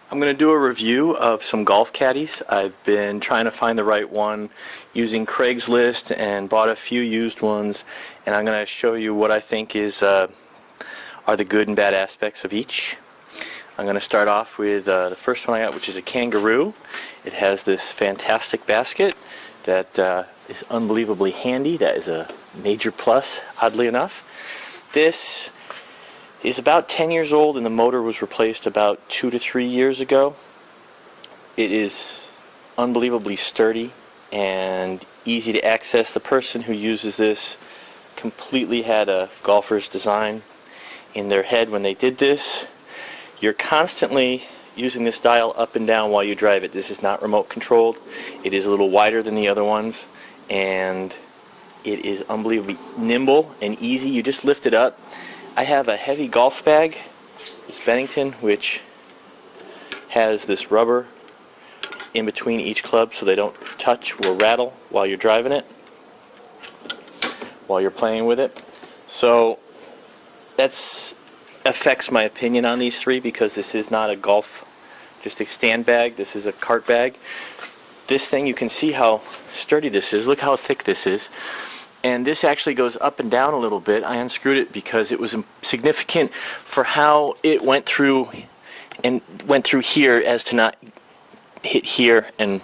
I'm going to do a review of some golf caddies. I've been trying to find the right one using Craigslist and bought a few used ones, and I'm going to show you what I think are the good and bad aspects of each. I'm going to start off with the first one I got, which is a kangaroo. It has this fantastic basket that is unbelievably handy. That is a major plus, oddly enough. This is about 10 years old, and the motor was replaced about 2 to 3 years ago. It is unbelievably sturdy and easy to access. The person who uses this completely had a golfer's design in their head when they did this. You're constantly using this dial up and down while you drive it. This is not remote controlled. It is a little wider than the other ones, and it is unbelievably nimble and easy. You just lift it up. I have a heavy golf bag, this Bennington, which has this rubber in between each club so they don't touch or rattle while you're driving it, while you're playing with it. So that affects my opinion on these three, because this is not a golf, just a stand bag. This is a cart bag. This thing, you can see how sturdy this is. Look how thick this is. And this actually goes up and down a little bit. I unscrewed it because it was significant for how it went through here as to not hit here, and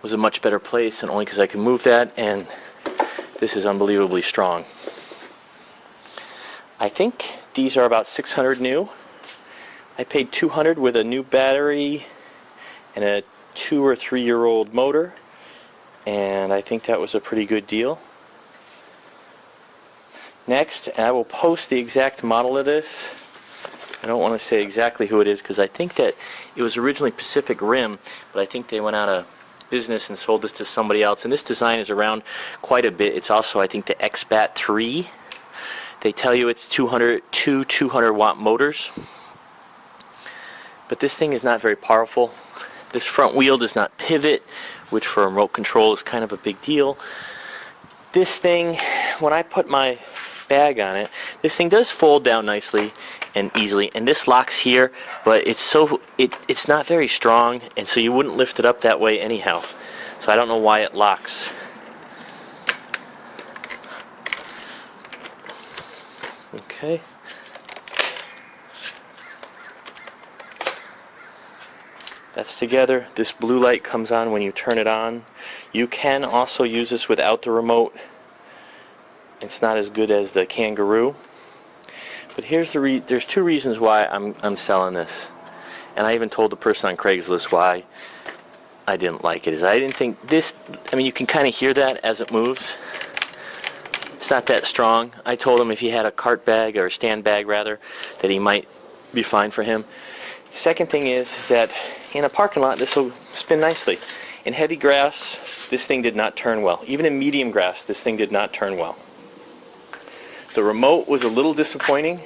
was a much better place, and only because I can move that. And this is unbelievably strong. I think these are about 600 new. I paid 200 with a new battery and a 2 or 3 year old motor, and I think that was a pretty good deal. Next, I will post the exact model of this. I don't want to say exactly who it is, because I think that it was originally Pacific Rim, but I think they went out of business and sold this to somebody else. And this design is around quite a bit. It's also, I think, the XBAT 3. They tell you it's 200 watt motors, but this thing is not very powerful. This front wheel does not pivot, which for remote control is kind of a big deal. This thing, when I put my bag on it, this thing does fold down nicely and easily, and this locks here, but it's not very strong, and so you wouldn't lift it up that way anyhow. So I don't know why it locks. Okay. That's together. This blue light comes on when you turn it on. You can also use this without the remote. It's not as good as the kangaroo. But here's there's two reasons why I'm selling this. And I even told the person on Craigslist why I didn't like it. I didn't think this, you can kind of hear that as it moves. It's not that strong. I told him if he had a cart bag, or a stand bag rather, that he might be fine for him. The second thing is that in a parking lot, this will spin nicely. In heavy grass, this thing did not turn well. Even in medium grass, this thing did not turn well. The remote was a little disappointing.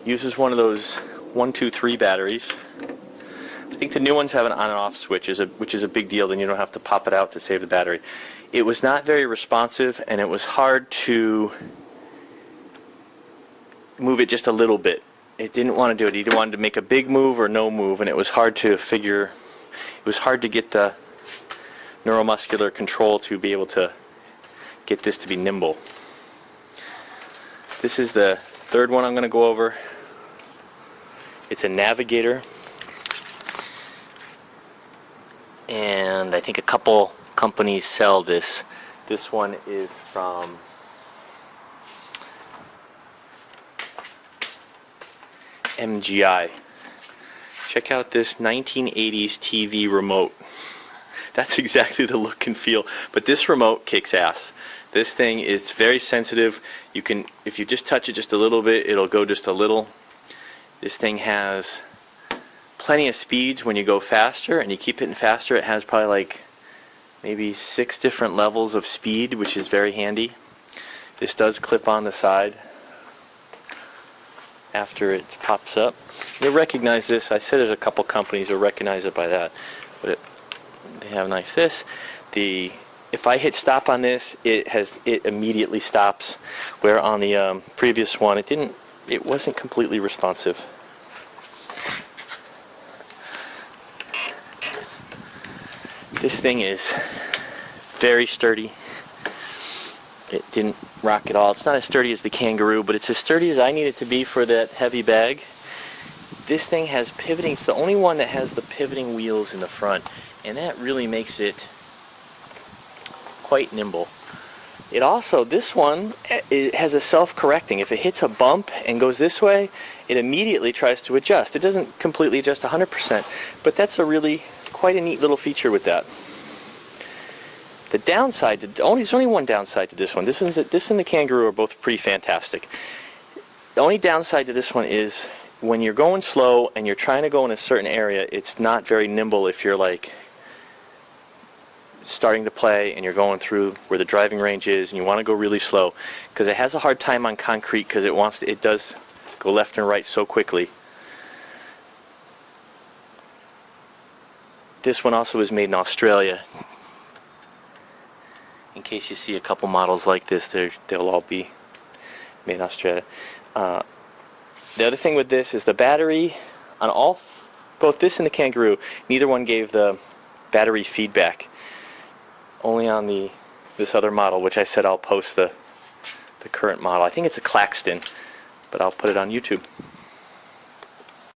Uses one of those 1, 2, 3 batteries. I think the new ones have an on and off switch, which is a big deal. Then you don't have to pop it out to save the battery. It was not very responsive, and it was hard to move it just a little bit. It didn't want to do it. It either wanted to make a big move or no move, and it was hard to figure. It was hard to get the neuromuscular control to be able to get this to be nimble. This is the third one I'm going to go over. It's a Navigator, and I think a couple companies sell this. This one is from MGI. Check out this 1980s TV remote. That's exactly the look and feel, but this remote kicks ass. This thing is very sensitive. You can, if you just touch it just a little bit, it'll go just a little. This thing has plenty of speeds when you go faster, and you keep hitting faster. It has probably like maybe 6 different levels of speed, which is very handy. This does clip on the side after it pops up. You'll recognize this. I said there's a couple companies will recognize it by that, but they have nice this. If I hit stop on this, it immediately stops, where on the previous one it wasn't completely responsive. This thing is very sturdy. It didn't rock at all. It's not as sturdy as the kangaroo, but it's as sturdy as I need it to be for that heavy bag. This thing has pivoting. It's the only one that has the pivoting wheels in the front, and that really makes it quite nimble. It also, this one, it has a self-correcting. If it hits a bump and goes this way, it immediately tries to adjust. It doesn't completely adjust 100%, but that's a really quite a neat little feature with that. The downside, there's only one downside to this one. This and the kangaroo are both pretty fantastic. The only downside to this one is when you're going slow and you're trying to go in a certain area, it's not very nimble if you're like starting to play and you're going through where the driving range is and you want to go really slow, because it has a hard time on concrete because it does go left and right so quickly. This one also is made in Australia. In case you see a couple models like this, they'll all be made in Australia. The other thing with this is the battery on both this and the kangaroo, neither one gave the battery feedback. Only on this other model, which I said I'll post the current model. I think it's a Claxton, but I'll put it on YouTube.